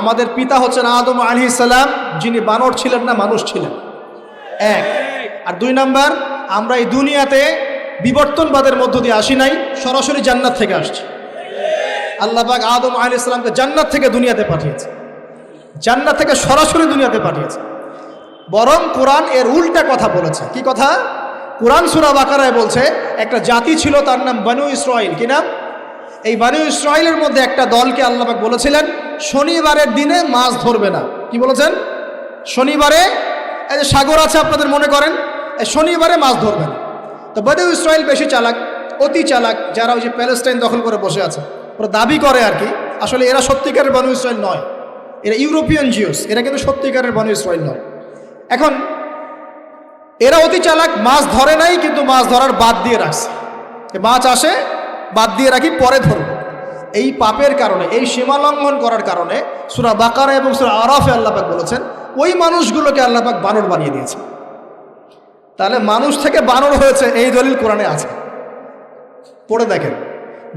আমাদের পিতা হচ্ছেন আদম আলাইহিস সালাম, যিনি বানর ছিলেন না, মানুষ ছিলেন। এক। আর 2 নাম্বার, আমরা এই দুনিয়াতে বিবর্তনবাদের মধ্য দিয়ে আসি নাই, সরাসরি জান্নাত থেকে আসছি। আল্লাহ পাক আদম আলাইহিস সালামকে জান্নাত থেকে দুনিয়াতে পাঠিয়েছে, জান্নাত থেকে সরাসরি দুনিয়াতে পাঠিয়েছে। বরং কোরআন এর উল্টা কথা বলেছে। কি কথা? কোরআন সূরা বাকারায় বলছে একটা জাতি ছিল, তার নাম বনু ইসরাইল। কি নাম? এই বনু ইসরাইলের মধ্যে একটা দলকে আল্লাহ পাক বলেছিলেন শনিবারের দিনে মাছ ধরবে না। কি বলেছেন? শনিবারে, এই যে সাগর আছে আপনাদের মনে করেন, এই শনিবারে মাছ ধরবে না। তো বনু ইসরাইল বেশি চালাক, অতি চালাক, যারা ওই যে প্যালেস্টাইন দখল করে বসে আছে, ওরা দাবি করে আর কি, আসলে এরা সত্যিকারের বনু ইসরাইল নয়, এরা ইউরোপিয়ান জিউস, এরা কিন্তু সত্যিকারের বনু ইসরাইল নয়। এখন এরা অতি চালাক, মাছ ধরে নাই, কিন্তু মাছ ধরার বাদ দিয়ে রাখছে। মাছ আসে, বাদ দিয়ে রাখি, পরে ধরব। এই পাপের কারণে, এই সীমা লঙ্ঘন করার কারণে সূরা বাকারা এবং সূরা আরাফে আল্লাহ পাক বলেছেন ওই মানুষগুলোকে আল্লাহ পাক বানর বানিয়ে দিয়েছে। তাহলে মানুষ থেকে বানর হয়েছে এই দলিল কোরআনে আছে, পড়ে দেখেন।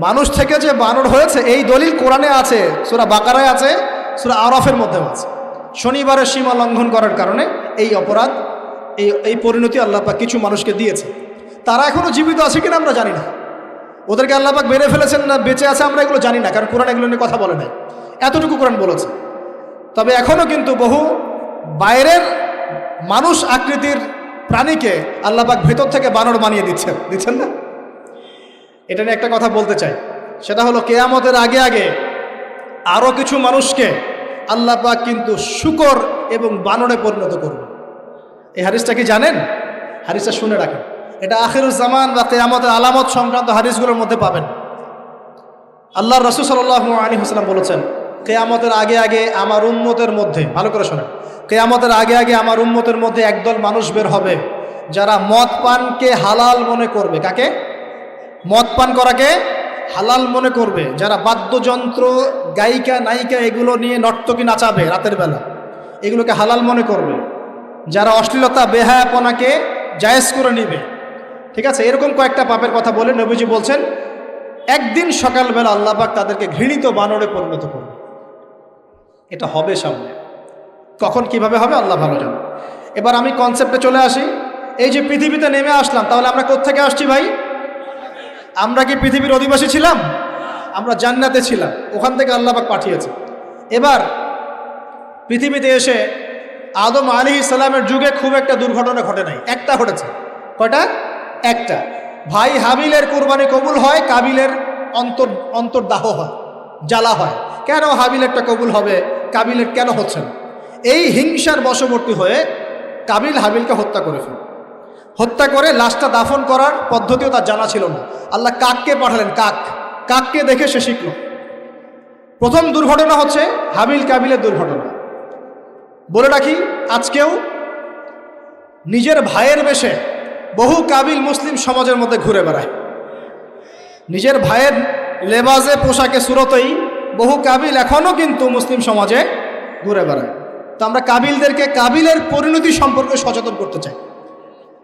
মানুষ থেকে যে বানর হয়েছে এই দলিল কোরআনে আছে, সূরা বাকারায় আছে, সূরা আরাফের মধ্যেও আছে। শনিবারের সীমা লঙ্ঘন করার কারণে এই অপরাধ, এই পরিণতি আল্লাহ পাক কিছু মানুষকে দিয়েছে। তারা এখনো জীবিত আছে কিনা আমরা জানি না, ওদেরকে আল্লাহ পাক মেরে ফেলেছেন না বেঁচে আছে আমরা এগুলো জানি না, কারণ কোরআন এগুলো নিয়ে কথা বলে নাই। এতটুকু কোরআন বলেছে। তবে এখনো কিন্তু বহু বাইরের মানুষ আকৃতির প্রাণীকে আল্লাহ পাক ভেতর থেকে বানর বানিয়ে দিচ্ছেন না। এটা নিয়ে একটা কথা বলতে চাই, সেটা হলো কিয়ামতের আগে আগে আরও কিছু মানুষকে আল্লাহ পাক কিন্তু শূকর এবং বানরে পরিণত করবে। এই হাদিসটা কি জানেন? হাদিসটা শুনে রাখেন, এটা আখিরুজ জামান বা কিয়ামতের আলামত সংক্রান্ত হাদিসগুলোর মধ্যে পাবেন। আল্লাহর রাসূল সাল্লাল্লাহু আলাইহি ওয়াসাল্লাম বলেছেন কিয়ামতের আগে আগে আমার উম্মতের মধ্যে, ভালো করে শোনেন, কিয়ামতের আগে আগে আমার উম্মতের মধ্যে একদল মানুষ বের হবে যারা মদ পানকে হালাল মনে করবে। কাকে? মদ পান করাকে হালাল মনে করবে। যারা বাদ্যযন্ত্র, গায়িকা, নায়িকা এগুলো নিয়ে নর্তকী নাচাবে রাতের বেলা, এগুলোকে হালাল মনে করবে। যারা অশ্লীলতা, বেহায়াপনাকে জায়েজ করে নিবে। ঠিক আছে, এরকম কয়েকটা পাপের কথা বলে নবীজি বলছেন একদিন সকালবেলা আল্লাহ পাক তাদেরকে ঘৃণিত বানরে পরিণত করবে। এটা হবে সামনে, কখন কিভাবে হবে আল্লাহ ভালো জানে। এবার আমি কনসেপ্টে চলে আসি। এই যে পৃথিবীতে নেমে আসলাম, তাহলে আমরা কোত্থেকে আসছি ভাই? আমরা কি পৃথিবীর অধিবাসী ছিলাম? আমরা জান্নাতে ছিলাম, ওখান থেকে আল্লাহ পাক পাঠিয়েছে। এবার পৃথিবীতে এসে আদম আলাইহিস সালামের যুগে খুব একটা দুর্ঘটনা ঘটে নাই, একটা ঘটেছে। কয়টা? একটা। ভাই হাবিলের কুরবানি কবুল হয়, কাবিলের অন্তর্দাহ হয়, জ্বালা হয়। কেন হাবিলেরটা কবুল হবে, কাবিলের কেন হচ্ছে না? এই হিংসার বশবর্তী হয়ে কাবিল হাবিলকে হত্যা করে ফেলে। হত্যা করে লাশটা দাফন করার পদ্ধতিও তার জানা ছিল না। আল্লাহ কাককে পাঠালেন, কাককে দেখে সে শিখল। প্রথম দুর্ঘটনা হচ্ছে হাবিল কাবিলের দুর্ঘটনা। বলে রাখি, আজকেও নিজের ভাইয়ের বেশে বহু কাবিল মুসলিম সমাজের মধ্যে ঘুরে বেড়ায়। নিজের ভাইয়ের লেবাসে, পোশাকে, সুরতেই বহু কাবিল এখনও কিন্তু মুসলিম সমাজে ঘুরে বেড়ায়। তো আমরা কাবিলদেরকে কাবিলের পরিণতি সম্পর্কে সচেতন করতে চাই।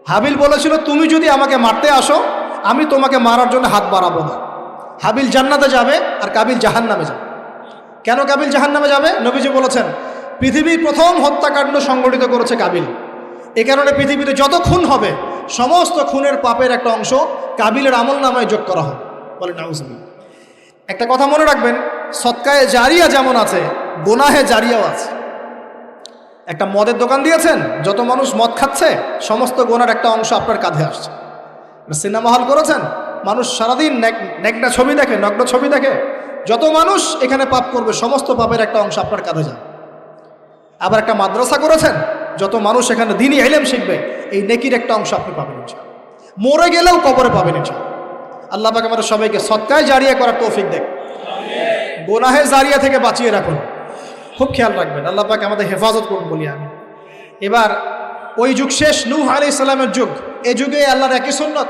হাবিল বলেছিল তুমি যদি আমাকে মারতে আসো, আমি তোমাকে মারার জন্য হাত বাড়াবো না। হাবিল জান্নাতে যাবে আর কাবিল জাহান্নামে যাবে। কেন কাবিল জাহান্নামে যাবে? নবীজি বলেছেন পৃথিবীর প্রথম হত্যাকাণ্ড সংগঠিত করেছে কাবিল। এ কারণে পৃথিবীতে যত খুন হবে সমস্ত খুনের পাপের একটা অংশ কাবিলের আমল নামায় যোগ করা হবে। বলে নাউজুবিল্লাহ। একটা কথা মনে রাখবেন, সদকায়ে জারিয়া যেমন আছে, গুনাহে জারিয়াও আছে। একটা মদের দোকান দিয়েছেন, যত মানুষ মদ খাচ্ছে সমস্ত গুনার একটা অংশ আপনার কাঁধে আসছে। সিনেমা হল করেছেন, মানুষ সারাদিন নেকড়া ছবি দেখে, নগ্ন ছবি দেখে, যত মানুষ এখানে পাপ করবে সমস্ত পাপের একটা অংশ আপনার কাঁধে যাবে। আবার একটা মাদ্রাসা করেছেন, যত মানুষ এখানে দ্বীনি ইলম শিখবে এই নেকির একটা অংশ আপনি পাবেন ইনশাআল্লাহ। মরে গেলেও কবরে পাবেন ইনশাআল্লাহ। আল্লাহ পাক আমাদের সবাইকে সদকায়ে জারিয়া করার তৌফিক দেন, গুনাহে জারিয়া থেকে বাঁচিয়ে রাখুন। খুব খেয়াল রাখবেন, আল্লাহ পাক আমাদের হেফাজত করুন বলি আমি। এবার ওই যুগ শেষ, নূহ আলাইহিস সালামের যুগ। এই যুগে আল্লাহর একই সুন্নত।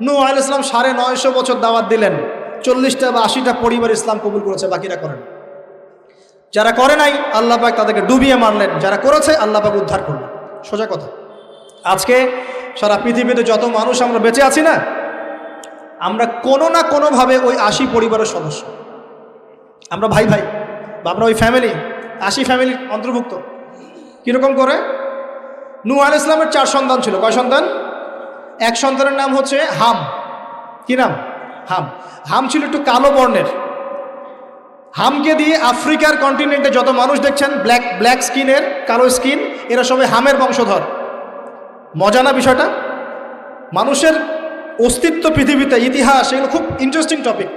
নূহ আলাইহিস সালাম 950 বছর দাওয়াত দিলেন, 40টা বা 80টা পরিবার ইসলাম কবুল করেছে, বাকিরা করেন। যারা করে নাই আল্লাহ পাক তাদেরকে ডুবিয়ে মারলেন, যারা করেছে আল্লাহ পাক উদ্ধার করলেন। সোজা কথা। আজকে সারা পৃথিবীতে যত মানুষ আমরা বেঁচে আছি না, আমরা কোনো না কোনোভাবে ওই 80 পরিবারের সদস্য। আমরা ভাই ভাই বা আমরা ওই ফ্যামিলি, 80 ফ্যামিলির অন্তর্ভুক্ত। কীরকম করে? নূহ আলাইহিস সালামের 4 সন্তান ছিল। কয় সন্তান? এক সন্তানের নাম হচ্ছে হাম। কি নাম? হাম। হাম ছিল একটু কালো বর্ণের। হামকে দিয়ে আফ্রিকার কন্টিনেন্টে যত মানুষ দেখছেন ব্ল্যাক স্কিনের, কালো স্কিন, এরা সবাই হামের বংশধর। মজা না বিষয়টা? মানুষের অস্তিত্ব পৃথিবীতে, ইতিহাস, এগুলো খুব ইন্টারেস্টিং টপিক।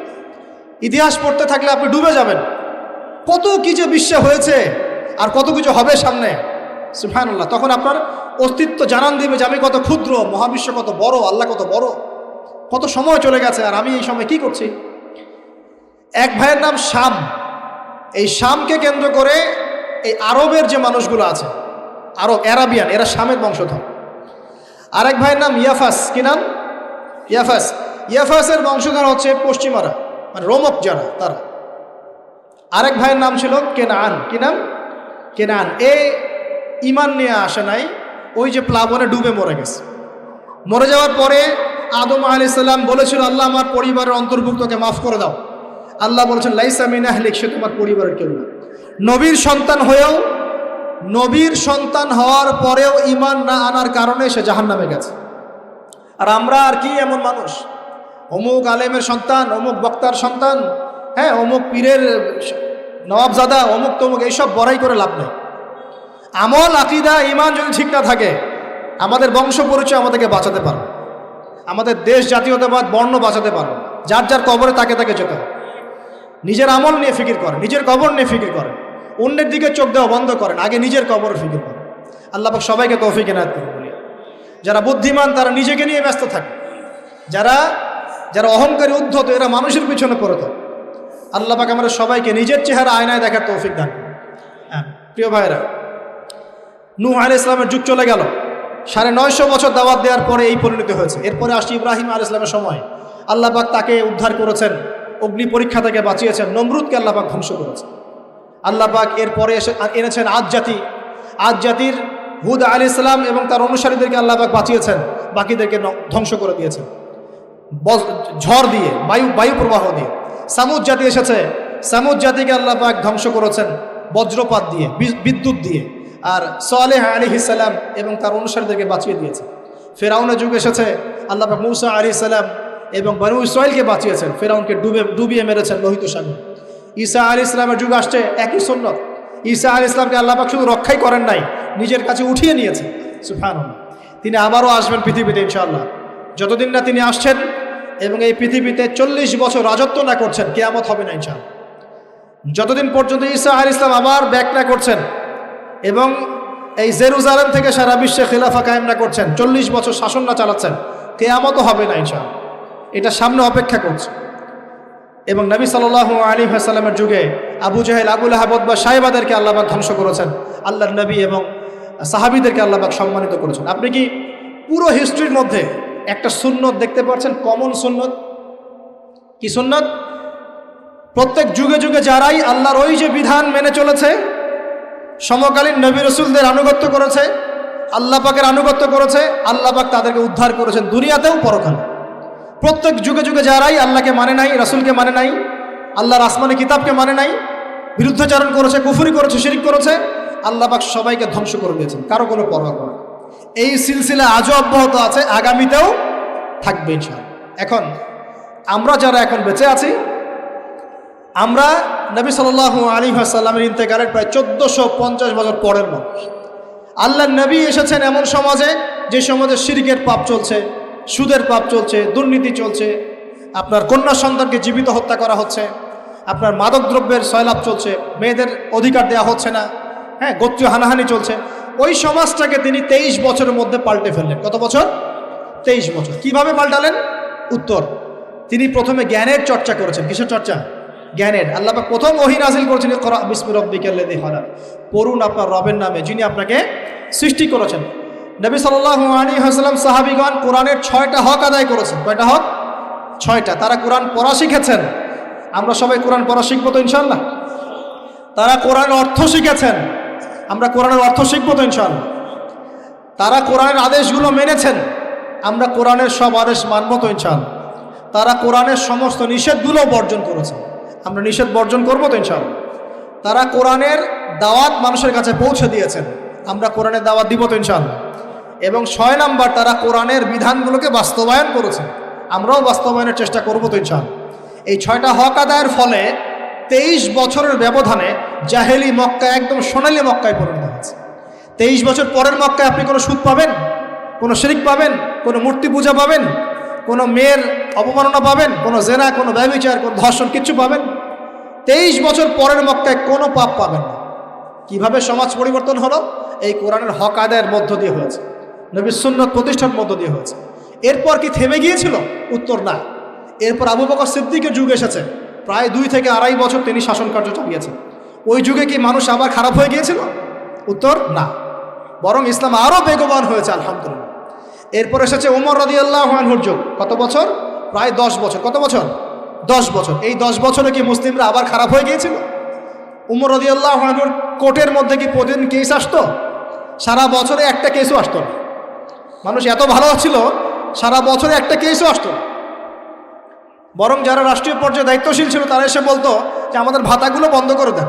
ইতিহাস পড়তে থাকলে আপনি ডুবে যাবেন। কত কি যে বিশ্বে হয়েছে আর কত কিছু হবে সামনে, সুবহানাল্লাহ। তখন আপনার অস্তিত্ব জানান দিবে যে আমি কত ক্ষুদ্র, মহাবিশ্ব কত বড়, আল্লাহ কত বড়, কত সময় চলে গেছে আর আমি এই সময় কি করছি। এক ভাইয়ের নাম শাম। এই শামকে কেন্দ্র করে এই আরবের যে মানুষগুলো আছে, আরব, অ্যারাবিয়ান, এরা শামের বংশধর। আরেক ভাইয়ের নাম ইয়াফাস। কি নাম? ইয়াফাস। ইয়াফাসের বংশধর হচ্ছে পশ্চিমারা, মানে রোমক যারা, তারা। আরেক ভাইয়ের নাম ছিল কেনান। কি নাম? কেনান। এ ইমান নিয়ে আসে নাই, ওই যে প্লাবনে ডুবে মরে গেছে। মরে যাওয়ার পরে আদম আলাইহিস সালাম বলেছিল, আল্লাহ আমার পরিবারের অন্তর্ভুক্তকে মাফ করে দাও। আল্লাহ বলেছেন, লাইসা মিন আহলিক, সে তোমার পরিবারের কেউ না। নবীর সন্তান হয়েও, নবীর সন্তান হওয়ার পরেও ইমান না আনার কারণে সে জাহান্নামে গেছে। আর আমরা আর কি এমন মানুষ, অমুক আলেমের সন্তান, অমুক বক্তার সন্তান, হ্যাঁ, অমুক পীরের নবাবজাদা, অমুক তমুক, এইসব বড়াই করে লাভ নেই। আমল, আকীদা, ইমান যদি ঠিক না থাকে, আমাদের বংশ পরিচয় আমাদেরকে বাঁচাতে পারবে, আমাদের দেশ, জাতীয়তাবাদ, বর্ণ বাঁচাতে পারবে। যার যার কবরে তাকে তাকে যেতে হবে। নিজের আমল নিয়ে ফিকির করেন, নিজের কবর নিয়ে ফিকির করেন, অন্যের দিকে চোখ দেওয়া বন্ধ করেন, আগে নিজের কবর ফিকির করেন। আল্লাহ পাক সবাইকে তৌফিক এনায়েত করুন। বলি, যারা বুদ্ধিমান তারা নিজেকে নিয়ে ব্যস্ত থাকে, যারা অহংকারী, উদ্ধত, এরা মানুষের পিছনে পড়ে থাকে। আল্লাহ পাক আমরা সবাইকে নিজের চেহারা আয়নায় দেখার তৌফিক দান করুন। হ্যাঁ প্রিয় ভাইরা, নূহ আলাইহিস সালামের যুগ চলে গেল। 950 বছর দাওয়াত দেওয়ার পরে এই পরিণতি হয়েছে। এরপরে আসছে ইব্রাহিম আলাইহিস সালামের সময়। আল্লাহ পাক তাকে উদ্ধার করেছেন, অগ্নি পরীক্ষা থেকে বাঁচিয়েছেন, নমরুদকে আল্লাহ পাক ধ্বংস করেছেন। আল্লাহ পাক এরপরে এনেছেন আদ জাতি। আদ জাতির হুদ আলাইহিস সালাম এবং তার অনুসারীদেরকে আল্লাহ পাক বাঁচিয়েছেন, বাকিদেরকে ধ্বংস করে দিয়েছেন ঝড় দিয়ে, বায়ু প্রবাহ দিয়ে। সামুদ জাতি এসেছে, সামুদ জাতিকে আল্লাহ পাক ধ্বংস করেছেন বজ্রপাত দিয়ে, বিদ্যুৎ দিয়ে। আর সালেহ আলাইহিস সালাম এবং তার অনুসারীদেরকে বাঁচিয়ে দিয়েছে। ফেরাউনের যুগ এসেছে, আল্লাহ পাক মূসা আলাইহিস সালাম এবং বনু ইসরাইলকে বাঁচিয়েছেন, ফেরাউনকে ডুবিয়ে মেরেছেন লোহিত সাগরে। ঈসা আলাইহিস সালামের যুগ আসছে, একই সুন্নাত। ঈসা আলাইহিস সালামকে আল্লাহ পাক শুধু রক্ষাই করেন নাই, নিজের কাছে উঠিয়ে নিয়েছেন। সুবহানাল্লাহ। তিনি আবারও আসবেন পৃথিবীতে ইনশাআল্লাহ। যতদিন না তিনি আসছেন এবং এই পৃথিবীতে 40 বছর রাজত্ব না করছেন, কিয়ামত হবে না ইনশাআল্লাহ। যতদিন পর্যন্ত ঈসা আলাইহিস সালাম আবার ব্যাক না করছেন এবং এই জেরুজালেম থেকে সারা বিশ্বে খিলাফা কায়েম না করছেন, 40 বছর শাসন না চালাচ্ছেন, কিয়ামতও হবে না ইনশাআল্লাহ। এটা সামনে অপেক্ষা করছে। এবং নবী সাল্লাল্লাহু আলাইহি ওয়াসাল্লামের যুগে আবু জাহেল, আবু লাহাব বা সাহেবাদেরকে আল্লাহ পাক ধ্বংস করেছেন, আল্লাহর নবী এবং সাহাবীদেরকে আল্লাহ পাক সম্মানিত করেছেন। আপনি কি পুরো হিস্ট্রির মধ্যে একটা সুন্নত দেখতে পাচ্ছেন, কমন সুন্নত? কি সুন্নত? প্রত্যেক যুগে যুগে যারাই আল্লাহর ওই যে বিধান মেনে চলেছে, সমকালীন নবী রাসূলদের আনুগত্য করেছে, আল্লাহ পাকের আনুগত্য করেছে, আল্লাহ পাক তাদেরকে উদ্ধার করেছেন দুনিয়াতেও পরকালে। প্রত্যেক যুগে যুগে যারাই আল্লাহকে মানে নাই, রাসূলকে মানে নাই, আল্লাহর আসমানি কিতাবকে মানে নাই, বিরুদ্ধাচরণ করেছে, কুফরি করেছে, শিরক করেছে, আল্লাহ পাক সবাইকে ধ্বংস করে দিয়েছেন, কারো কোনো পরোয়া করে। এই সিলসিলা আজও অব্যাহত আছে, আগামীতেও থাকবে ইনশাআল্লাহ। এখন আমরা যারা এখন বেঁচে আছি, আমরা নবী সাল্লাল্লাহু আলাইহি ওয়াসাল্লামের ইন্তেকালের প্রায় 1450 বছর পরের মানুষ। আল্লাহর নবী এসেছেন এমন সমাজে, যে সমাজে শিরকের পাপ চলছে, সুদের পাপ চলছে, দুর্নীতি চলছে, আপনার কন্যা সন্তানকে জীবিত হত্যা করা হচ্ছে, আপনার মাদক দ্রব্যের সয়লাভ চলছে, মেয়েদের অধিকার দেওয়া হচ্ছে না, হ্যাঁ, গোত্রীয় হানাহানি চলছে। ওই সমাজটাকে তিনি 23 বছরের মধ্যে পাল্টে ফেললেন। কত বছর? 23 বছর। কিভাবে পাল্টালেন? উত্তর, তিনি প্রথমে জ্ঞানের চর্চা করেছেন। কিসের চর্চা? জ্ঞানের। আল্লাহ পাক প্রথম ওহী নাযিল করেছেন, ইকরা বিসমি রাব্বিকাল্লাযী খালাক, পড়ুন আপনার রবের নামে যিনি আপনাকে সৃষ্টি করেছেন। নবী সাল্লাল্লাহু আলাইহি ওয়াসাল্লাম, সাহাবীগণ কোরআনের 6টা হক আদায় করেছেন। কয়টা হক? 6টা। তারা কোরআন পড়া শিখেছেন। আমরা সবাই কোরআন পড়া শিখবো তো ইনশাআল্লাহ? তারা কোরআনের অর্থ শিখেছেন। আমরা কোরআনের অর্থ শিখবো তো ইনশাআল্লাহ? তারা কোরআনের আদেশগুলো মেনেছেন। আমরা কোরআনের সব আদেশ মানবো তো ইনশাআল্লাহ? তারা কোরআনের সমস্ত নিষেধগুলো বর্জন করেছেন। আমরা নিষেধ বর্জন করবো তো ইনশাআল্লাহ? তারা কোরআনের দাওয়াত মানুষের কাছে পৌঁছে দিয়েছেন। আমরা কোরআনের দাওয়াত দিব তো ইনশাআল্লাহ। এবং 6 নাম্বার, তারা কোরআনের বিধানগুলোকে বাস্তবায়ন করেছেন। আমরাও বাস্তবায়নের চেষ্টা করব তো ইনশাআল্লাহ। এই 6টা হক আদায়ের ফলে 23 বছরের ব্যবধানে জাহেলি মক্কা একদম সোনালী মক্কায় পরিণত হয়েছে। 23 বছর পরের মক্কায় আপনি কোনো সুদ পাবেন, কোনো শিরক পাবেন, কোনো মূর্তি পূজা পাবেন, কোনো মেয়ের অপমাননা পাবেন, কোনো জেনা, কোনো ব্যভিচার, কোনো ধর্ষণ, কিচ্ছু পাবেন? 23 বছর পরের মক্কায় কোনো পাপ পাবেন না। কিভাবে সমাজ পরিবর্তন হলো? এই কোরআনের হক আদায়ের মধ্য দিয়ে হয়েছে, নবীর সুন্নাত প্রতিষ্ঠার মধ্য দিয়ে হয়েছে। এরপর কি থেমে গিয়েছিল? উত্তর না। এরপর আবু বকর সিদ্দিকের যুগ এসেছে, প্রায় 2 থেকে 2.5 বছর তিনি শাসন কার্য চালিয়েছেন। ওই যুগে কি মানুষ আবার খারাপ হয়ে গিয়েছিল? উত্তর না, বরং ইসলাম আরও বেগবান হয়েছে আলহামদুলিল্লাহ। এরপর এসেছে ওমর রাদিয়াল্লাহু আনহুর যুগ। কত বছর? প্রায় 10 বছর। কত বছর? 10 বছর। এই 10 বছরে কি মুসলিমরা আবার খারাপ হয়ে গিয়েছিল? ওমর রাদিয়াল্লাহু আনহুর কোর্টের মধ্যে কি প্রতিদিন কেস আসতো? সারা বছরে একটা কেসও আসতো না। মানুষ এত ভালো ছিল, সারা বছরে একটা কেসও আসতো না। বরং যারা রাষ্ট্রীয় পর্যায়ে দায়িত্বশীল ছিল তারা এসে বলতো যে আমাদের ভাতাগুলো বন্ধ করে দেন,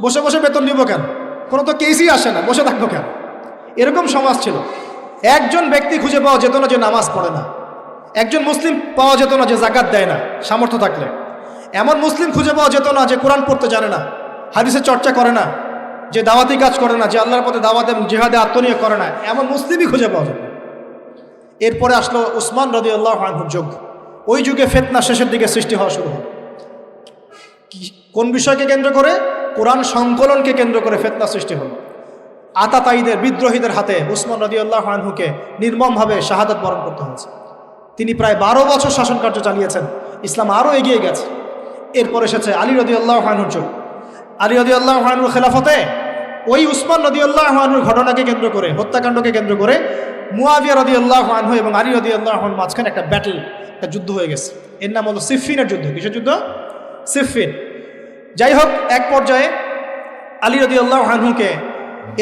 বসে বসে বেতন নিব কেন, কোনো তো কেসই আসে না, বসে থাকবো কেন? এরকম সমাজ ছিল। একজন ব্যক্তি খুঁজে পাওয়া যেত না যে নামাজ পড়ে না, একজন মুসলিম পাওয়া যেত না যে জাকাত দেয় না সামর্থ্য থাকলে, এমন মুসলিম খুঁজে পাওয়া যেত না যে কোরআন পড়তে জানে না, হাদিসের চর্চা করে না, যে দাওয়াতি কাজ করে না, যে আল্লাহর পথে দাওয়াত এবং জিহাদে আত্মনিয়োগ করে না, এমন মুসলিমই খুঁজে পাওয়া যেত। এরপরে আসলো উসমান রাদিয়াল্লাহু আনহুর যুগ। ওই যুগে ফিতনা শেষের দিকে সৃষ্টি হওয়া শুরু হল। কোন বিষয়কে কেন্দ্র করে? কোরআন সংকলনকে কেন্দ্র করে ফিতনা সৃষ্টি হল। আতাতায়ীদের, বিদ্রোহীদের হাতে উসমান রাদিয়াল্লাহু আনহুকে নির্মমভাবে শাহাদাত বরণ করতে হয়েছে। তিনি প্রায় 12 বছর শাসন কার্য চালিয়েছেন। ইসলাম আরও এগিয়ে গেছে। এরপর এসেছে আলী রাদিয়াল্লাহু আনহুর যুগ। আলী রাদিয়াল্লাহু আনহুর খেলাফতে ওই উসমান রাদিয়াল্লাহু আনহুর ঘটনাকে কেন্দ্র করে, হত্যাকাণ্ডকে কেন্দ্র করে মুয়াবিয়া রাদিয়াল্লাহু আনহু এবং আলী রাদিয়াল্লাহু আনহুর মাঝখানে একটা ব্যাটল, একটা যুদ্ধ হয়ে গেছে। এর নাম হলো সিফফিনের যুদ্ধ। কিসের যুদ্ধ? সিফফিন। যাই হোক, এক পর্যায়ে আলী রাদিয়াল্লাহু আনহুকে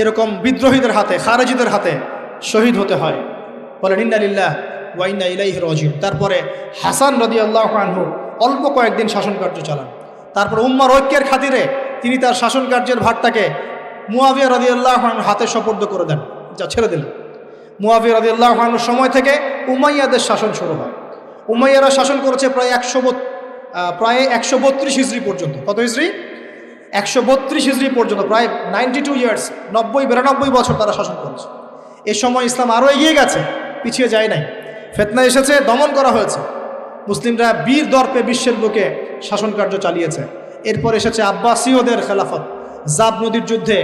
এরকম বিদ্রোহীদের হাতে, খারেজিদের হাতে শহীদ হতে হয়। বলেন ইন্না লিল্লাহি ওয়া ইন্না ইলাইহি রাজিউন। তারপরে হাসান রাদিয়াল্লাহু আনহু অল্প কয়েকদিন শাসন কার্য চালান। তারপর উম্মার ঐক্যের খাতিরে তিনি তার শাসন কার্যের ভারটাকে মুয়াবিয়া রাদিয়াল্লাহু আনহুর হাতে সোপর্দ করে দেন, যা ছেড়ে দিলেন। মুয়াবিয়া রাদিয়াল্লাহু আনহুর সময় থেকে উমাইয়াদের শাসন শুরু হয়। উমাইয়ারা শাসন করেছে প্রায় 132 হিজরি পর্যন্ত। কত হিজরি? 132 হিজরি পর্যন্ত, প্রায় 92 ইয়ার্স, 90-92 বছর তারা শাসন করেছে। এ সময় ইসলাম আরও এগিয়ে গেছে, পিছিয়ে যায় নাই। ফিতনা এসেছে, দমন করা হয়েছে। মুসলিমরা বীর দর্পে বিশ্বের বুকে শাসন কার্য চালিয়েছে। এরপর এসেছে আব্বাসীয়দের খেলাফত। জাব নদীর যুদ্ধে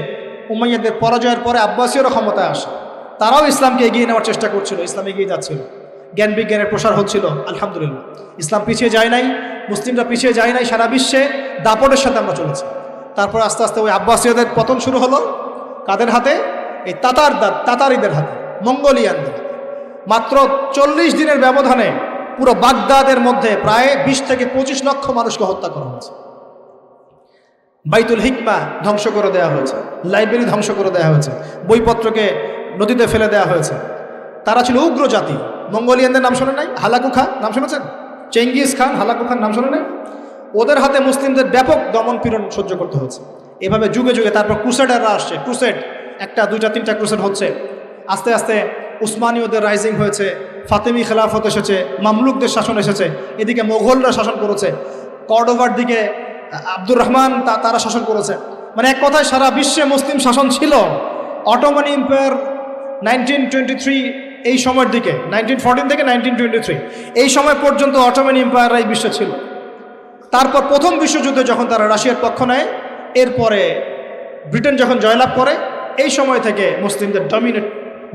উমাইয়াদের পরাজয়ের পরে আব্বাসীয়রা ক্ষমতায় আসে। তারাও ইসলামকে এগিয়ে নেওয়ার চেষ্টা করছিল, ইসলাম এগিয়ে যাচ্ছিল, জ্ঞান বিজ্ঞানের প্রসার হচ্ছিল। আলহামদুলিল্লাহ, ইসলাম পিছিয়ে যায় নাই, মুসলিমরা পিছিয়ে যায় নাই। সারা বিশ্বে দাপটের সাথে আমরা চলেছি। তারপর আস্তে আস্তে ওই আব্বাসীয়দের পতন শুরু হলো। কাদের হাতে? এই তাতারিদের হাতে, মঙ্গোলিয়ানদের হাতে। মাত্র 40 দিনের ব্যবধানে পুরো বাগদাদের মধ্যে প্রায় 20 থেকে 25 লক্ষ মানুষকে হত্যা করা হয়েছে। বাইতুল হিকমা ধ্বংস করে দেওয়া হয়েছে, লাইব্রেরি ধ্বংস করে দেওয়া হয়েছে, বইপত্রকে নদীতে ফেলে দেওয়া হয়েছে। তারা ছিল উগ্র জাতি। মঙ্গোলিয়ানদের নাম শোনে নাই? হালাকু খান নাম শুনেছেন? চেঙ্গিস খান, হালাকু খান নাম শোনে নাই? ওদের হাতে মুসলিমদের ব্যাপক দমন পীড়ন সহ্য করতে হচ্ছে। এভাবে যুগে যুগে তারপর ক্রুসেডাররা আসছে। ক্রুসেড 1টা 2টা 3টা ক্রুসেড হচ্ছে। আস্তে আস্তে উসমানীয়দের রাইজিং হয়েছে, ফাতেমি খেলাফত এসেছে, মামলুকদের শাসন এসেছে, এদিকে মোগলরা শাসন করেছে, কর্ডোভার দিকে আব্দুর রহমান তারা শাসন করেছে। মানে এক কথায় সারা বিশ্বে মুসলিম শাসন ছিল। অটোমান এম্পায়ার 1923 এই সময়ের দিকে, 1914 থেকে 1923 এই সময় পর্যন্ত অটোমান এম্পায়াররাই বিশ্বে ছিল। তারপর প্রথম বিশ্বযুদ্ধে যখন তারা রাশিয়ার পক্ষ নেয়, এরপরে ব্রিটেন যখন জয়লাভ করে, এই সময় থেকে মুসলিমদের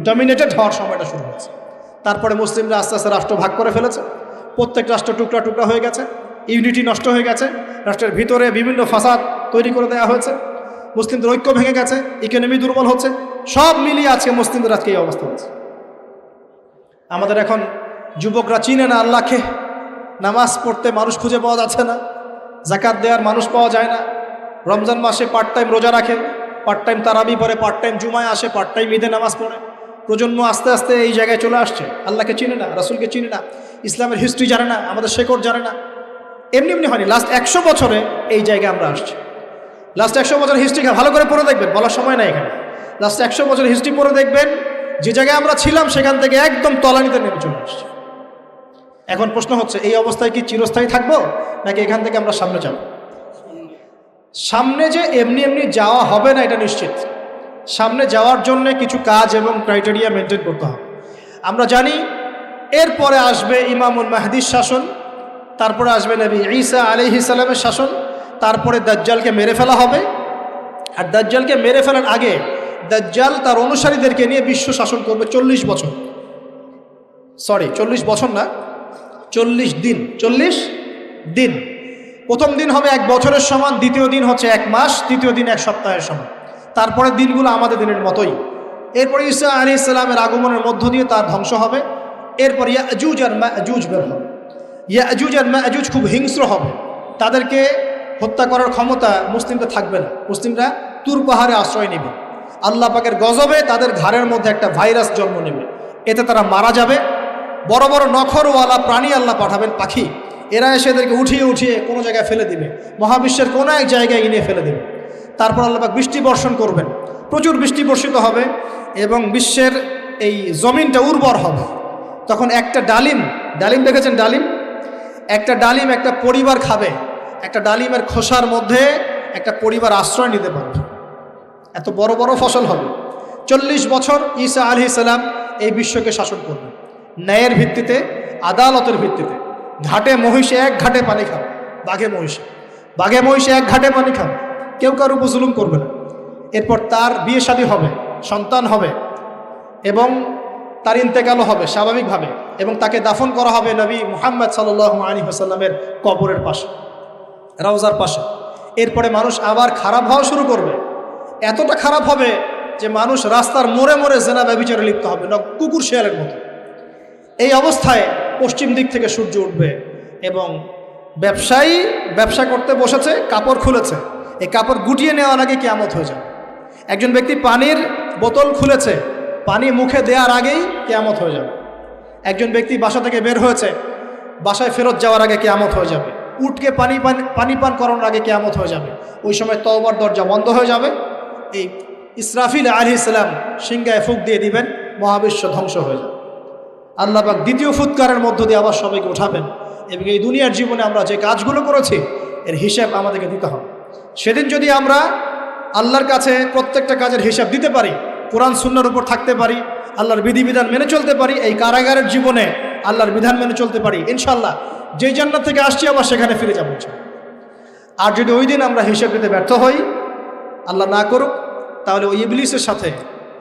ডমিনেটেড হওয়ার সময়টা শুরু হয়েছে। তারপরে মুসলিমরা আস্তে আস্তে রাষ্ট্র ভাগ করে ফেলেছে। প্রত্যেক রাষ্ট্র টুকরা টুকরা হয়ে গেছে, ইউনিটি নষ্ট হয়ে গেছে, রাষ্ট্রের ভিতরে বিভিন্ন ফাসাদ তৈরি করে দেওয়া হয়েছে, মুসলিমদের ঐক্য ভেঙে গেছে, ইকোনমি দুর্বল হচ্ছে। সব মিলিয়ে আজকে মুসলিমদের আজকে এই অবস্থা হচ্ছে। আমাদের এখন যুবকরা চিনে না আল্লাহকে, নামাজ পড়তে মানুষ খুঁজে পাওয়া যাচ্ছে না, জাকাত দেওয়ার মানুষ পাওয়া যায় না। রমজান মাসে পার্ট টাইম রোজা রাখে, পার্ট টাইম তারাবি পড়ে, পার্ট টাইম জুমায় আসে, পার্ট টাইম ঈদে নামাজ পড়ে। প্রজন্ম আস্তে আস্তে এই জায়গায় চলে আসছে। আল্লাহকে চিনে না, রাসূলকে চিনে না, ইসলামের হিস্ট্রি জানে না, আমাদের শেকড় জানে না। এমনি এমনি হয়নি, লাস্ট 100 বছরে এই জায়গায় আমরা আসছি। লাস্ট 100 বছর হিস্ট্রি ভালো করে পড়ে দেখবেন, বলার সময় নাই এখানে। লাস্ট 100 বছর হিস্ট্রি পড়ে দেখবেন যে জায়গায় আমরা ছিলাম সেখান থেকে একদম তলানিতে নেমে চলে আসছি। এখন প্রশ্ন হচ্ছে, এই অবস্থায় কি চিরস্থায়ী থাকবো, নাকি এখান থেকে আমরা সামনে যাব? সামনে যে এমনি এমনি যাওয়া হবে না এটা নিশ্চিত। সামনে যাওয়ার জন্য কিছু কাজ এবং ক্রাইটেরিয়া মেনটেন করতে হবে। আমরা জানি এরপরে আসবে ইমামুল মাহদির শাসন, তারপরে আসবে নবী ঈসা আলাইহিস সালামের শাসন, তারপরে দাজ্জালকে মেরে ফেলা হবে। আর দাজ্জালকে মেরে ফেলার আগে দাজ্জাল তার অনুসারীদেরকে নিয়ে বিশ্ব শাসন করবে 40 বছর। 40 বছর না, 40 দিন। 40 দিন। প্রথম দিন হবে 1 বছরের সমান, দ্বিতীয় দিন হচ্ছে 1 মাস, তৃতীয় দিন 1 সপ্তাহের সমান। তারপরে দিনগুলো আমাদের দিনের মতোই। এরপর ঈসা আলাইহিস সালামের আগমনের মধ্য দিয়ে তার ধ্বংস হবে। এরপর ইয়াজুজ আর মাজুজ বের হবে। ইয়াজুজ আর মাজুজ খুব হিংস্র হবে, তাদেরকে হত্যা করার ক্ষমতা মুসলিমরা থাকবে না। মুসলিমরা তুর পাহাড়ে আশ্রয় নেবে। আল্লাহ পাকের গজবে তাদের ঘাড়ের মধ্যে একটা ভাইরাস জন্ম নেবে, এতে তারা মারা যাবে। বড় বড় নখরওয়ালা প্রাণী আল্লাহ পাঠাবেন, পাখি, এরা এসে এদেরকে উঠিয়ে উঠিয়ে কোনো জায়গায় ফেলে দিবে, মহাবিশ্বের কোনো এক জায়গায় এনে ফেলে দেবে। তারপর আল্লাহ পাক বৃষ্টি বর্ষণ করবেন, প্রচুর বৃষ্টি বর্ষিত হবে এবং বিশ্বের এই জমিনটা উর্বর হবে। তখন একটা ডালিম দেখেছেন ডালিম? একটা ডালিম একটা পরিবার খাবে। একটা ডালিমের খোসার মধ্যে একটা পরিবার আশ্রয় নিতে পারবে। এত বড় বড় ফসল হবে। 40 বছর ঈসা আলাইহিস সালাম এই বিশ্বকে শাসন করবে ন্যায়ের ভিত্তিতে, আদালতের ভিত্তিতে। ঘাটে মহিষে 1 ঘাটে পানি খাবে, বাঘে মহিষে 1 ঘাটে পানি খাবে, কেউ কারো উপর জুলুম করবে না। এরপর তার বিয়ে শাদী হবে, সন্তান হবে এবং তার ইন্তেকালও হবে স্বাভাবিকভাবে, এবং তাকে দাফন করা হবে নবী মুহাম্মদ সাল্লাল্লাহু আলাইহি ওয়াসাল্লামের কবরের পাশে, রওজার পাশে। এরপরে মানুষ আবার খারাপ হওয়া শুরু করবে। এতটা খারাপ হবে যে মানুষ রাস্তার মোড়ে মোড়ে জেনা ব্যভিচারে লিপ্ত হবে, না কুকুর শেয়ালের মতো। এই অবস্থায় পশ্চিম দিক থেকে সূর্য উঠবে এবং ব্যবসায়ী ব্যবসা করতে বসেছে, কাপড় খুলেছে, এই কাপড় গুটিয়ে নেওয়ার আগে কিয়ামত হয়ে যাবে। একজন ব্যক্তি পানির বোতল খুলেছে, পানি মুখে দেওয়ার আগেই কিয়ামত হয়ে যাবে। একজন ব্যক্তি বাসা থেকে বের হয়েছে, বাসায় ফেরত যাওয়ার আগে কিয়ামত হয়ে যাবে। উটকে পানি পান করানোর আগে কিয়ামত হয়ে যাবে। ওই সময় তওবার দরজা বন্ধ হয়ে যাবে। এই ইসরাফিল আলাইহিস সালাম সিংহায় ফুঁক দিয়ে দিবেন, মহাবিশ্ব ধ্বংস হয়ে যাবে। আল্লাহ পাক দ্বিতীয় ফুৎকারের মধ্য দিয়ে আবার সবাইকে উঠাবেন এবং এই দুনিয়ার জীবনে আমরা যে কাজগুলো করেছি এর হিসাব আমাদেরকে দিতে হবে। সেদিন যদি আমরা আল্লাহর কাছে প্রত্যেকটা কাজের হিসাব দিতে পারি, কোরআন সুন্নাহর উপর থাকতে পারি, আল্লাহর বিধিবিধান মেনে চলতে পারি, এই কারাগারের জীবনে আল্লাহর বিধান মেনে চলতে পারি, ইনশাল্লাহ যেই জান্নাত থেকে আসছি আবার সেখানে ফিরে যাবো। আর যদি ওই দিন আমরা হিসাব দিতে ব্যর্থ হই, আল্লাহ না করুক, তাহলে ওই ইবলিসের সাথে,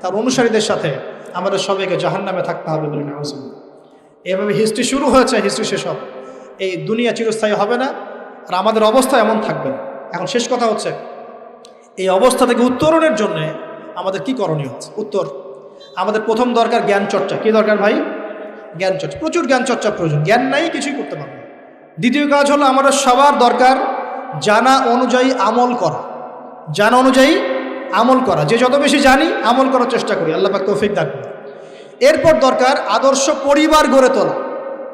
তার অনুসারীদের সাথে আমাদের সবাইকে জাহান্নামে থাকতে হবে বলে না। এভাবে হিস্ট্রি শুরু হয়েছে, হিস্ট্রি শেষ হবে। এই দুনিয়া চিরস্থায়ী হবে না, আর আমাদের অবস্থা এমন থাকবে না। এখন শেষ কথা হচ্ছে, এই অবস্থা থেকে উত্তরণের জন্য আমাদের কি করণীয় হচ্ছে? উত্তর, আমাদের প্রথম দরকার জ্ঞান চর্চা। কি দরকার ভাই? জ্ঞান চর্চা। প্রচুর জ্ঞান চর্চা প্রয়োজন, জ্ঞান নাই কিছুই করতে পারবে না। দ্বিতীয় কাজ হলো আমাদের সবার দরকার জানা অনুযায়ী আমল করা। জানা অনুযায়ী আমল করা, যে যত বেশি জানি আমল করার চেষ্টা করি, আল্লাহ পাক তৌফিক দান করুন। এরপর দরকার আদর্শ পরিবার গড়ে তোলা।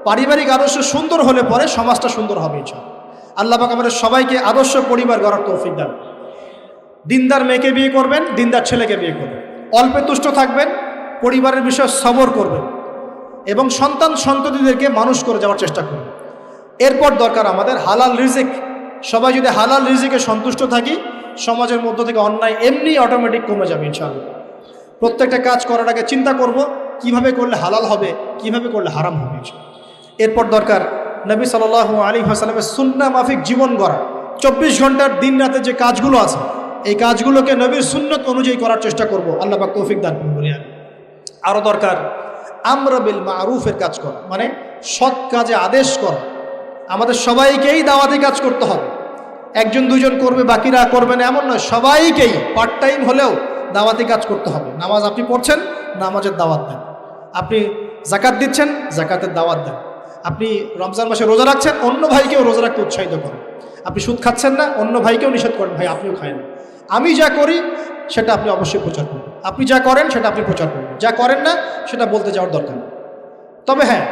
পারিবারিক আদর্শ সুন্দর হলে পরে সমাজটা সুন্দর হবে ইনশাআল্লাহ। আল্লাহ পাক আমাদের সবাইকে আদর্শ পরিবার গড়ার তৌফিক দান করুন। দিনদার মেয়েকে বিয়ে করবেন, দিনদার ছেলেকে বিয়ে করবেন, অল্পে তুষ্ট থাকবেন, পরিবারের বিষয়ে সবর করবেন এবং সন্ততিদেরকে মানুষ করে যাওয়ার চেষ্টা করবেন। এরপর দরকার আমাদের হালাল রিজিক। সবাই যদি হালাল রিজিকে সন্তুষ্ট থাকি, সমাজের মধ্য থেকে অন্যায় এমনি অটোমেটিক কমে যাবে ইনশাআল্লাহ। প্রত্যেকটা কাজ করার আগে চিন্তা করব কিভাবে করলে হালাল হবে, কিভাবে করলে হারাম হবে। এরপর দরকার নবী সাল্লাল্লাহু আলাইহি ওয়াসাল্লামের সুন্নাহ মাফিক জীবন গড়া। 24 ঘন্টার দিন রাতে যে কাজগুলো আছে, এই কাজগুলোকে নবীর সুন্নত অনুযায়ী করার চেষ্টা করব, আল্লাহ পাক তৌফিক দান করুন বলি। আরও দরকার আমর বিল মারুফের কাজ করা, মানে সৎ কাজে আদেশ করা। আমাদের সবাইকেই দাওয়াতি কাজ করতে হবে। একজন দুজন করবে, বাকিরা করবে না এমন নয়, সবাইকেই পার্ট টাইম হলেও দাওয়াতি কাজ করতে হবে। নামাজ আপনি পড়ছেন, নামাজের দাওয়াত দেন। আপনি জাকাত দিচ্ছেন, জাকাতের দাওয়াত দেন। আপনি রমজান মাসে রোজা রাখছেন, অন্য ভাইকেও রোজা রাখতে উৎসাহিত করেন। আপনি সুদ খাচ্ছেন না, অন্য ভাইকেও নিষেধ করেন, ভাই আপনিও খায় না। আমি যা করি সেটা আপনি অবশ্যই প্রচার করবেন, আপনি যা করেন সেটা আপনি প্রচার করবেন, যা করেন না সেটা বলতে যাওয়ার দরকার নেই। তবে হ্যাঁ,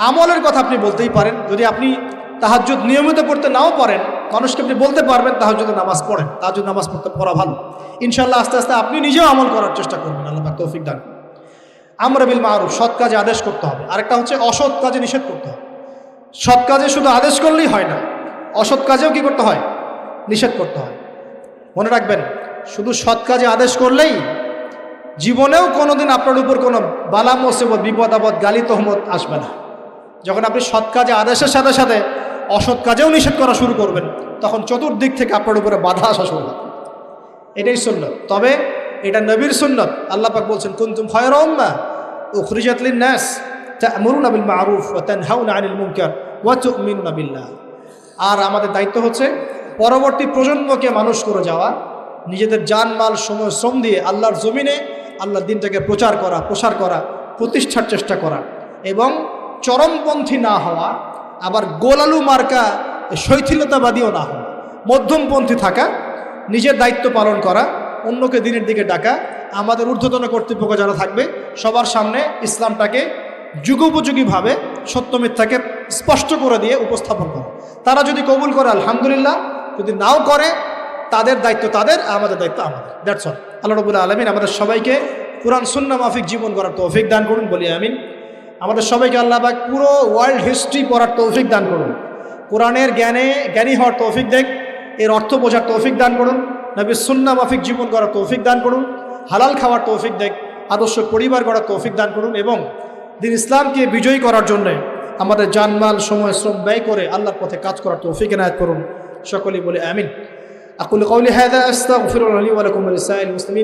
আমলের কথা আপনি বলতেই পারেন। যদি আপনি তাহাজ্জুদ নিয়মিত পড়তে নাও পারেন, মানুষকে আপনি বলতে পারবেন তাহাজ্জুদ নামাজ পড়েন, তাহাজ্জুদ নামাজ পড়া ভালো। ইনশাআল্লাহ আস্তে আস্তে আপনি নিজেও আমল করার চেষ্টা করবেন, আল্লাহ পাক তৌফিক দান। আমর বিল মারুফ, সৎ কাজে আদেশ করতে হবে। আরেকটা হচ্ছে অসৎ কাজে নিষেধ করতে হবে। সৎ কাজে শুধু আদেশ করলেই হয় না, অসৎ কাজেও কি করতে হয়? নিষেধ করতে হয়। মনে রাখবেন, শুধু সৎ কাজে আদেশ করলেই জীবনেও কোনোদিন আপনার উপর কোনো বালা মুসিবত, বিপদ আপদ, গালি তহমত আসবে না। যখন আপনি সৎ কাজে আদেশের সাথে সাথে অসৎ কাজেও নিষেধ করা শুরু করবেন, তখন চতুর্দিক থেকে আপনার উপরে বাধা আসা শুরু হবে। এটাই সুন্নত। তবে এটা নবীর সুন্নত। আল্লাহ পাক বলছেন, কুনতুম খায়রা উম্মাহ উখরিজাত লিন-নাস তা'মুরুনা বিল মা'রুফ ওয়া তানহাউনা আনিল মুনকার ওয়া তু'মিনুনা বিল্লাহ। আর আমাদের দায়িত্ব হচ্ছে পরবর্তী প্রজন্মকে মানুষ করে যাওয়া, নিজেদের জানমাল সময় শ্রম দিয়ে আল্লাহর জমিনে আল্লাহর দিনটাকে প্রচার করা, প্রসার করা, প্রতিষ্ঠার চেষ্টা করা, এবং চরমপন্থী না হওয়া, আবার গোলালু মার্কা শৈথিলতাবাদীও না হওয়া, মধ্যমপন্থী থাকা, নিজের দায়িত্ব পালন করা, অন্যকে দিনের দিকে ডাকা, আমাদের ঊর্ধ্বতন কর্তৃপক্ষ যারা থাকবে সবার সামনে ইসলামটাকে যুগোপযোগীভাবে সত্য মিথ্যাকে স্পষ্ট করে দিয়ে উপস্থাপন করা। তারা যদি কবুল করে আলহামদুলিল্লাহ, যদি নাও করে তাদের দায়িত্ব তাদের, আমাদের দায়িত্ব আমাদের। That's all. আল্লাহ রাব্বুল আলামিন আমাদের সবাইকে কুরআন সুন্নাহ মাফিক জীবন করার তৌফিক দান করুন, বলি আমিন। আমাদের সবাইকে আল্লাহ পাক পুরো ওয়ার্ল্ড হিস্ট্রি পড়ার তৌফিক দান করুন, কোরআনের জ্ঞানী হওয়ার তৌফিক দেখ, এর অর্থ বোঝার তৌফিক দান করুন, নবীর সুন্নাহ মাফিক জীবন করার তৌফিক দান করুন, হালাল খাওয়ার তৌফিক দেখ, আদর্শ পরিবার গড়ার তৌফিক দান করুন, এবং দিন ইসলামকে বিজয়ী করার জন্য আমাদের জানমাল সময় শ্রম ব্যয় করে আল্লাহর পথে কাজ করার তৌফিক এনায়েত করুন। সকলেই বলে আমিন। আকুলু কাওলি হাযা আস্তাগফিরুল্লাহ লি ওয়া লাকুম ওয়া লিসাইরিল মুসলিমিন।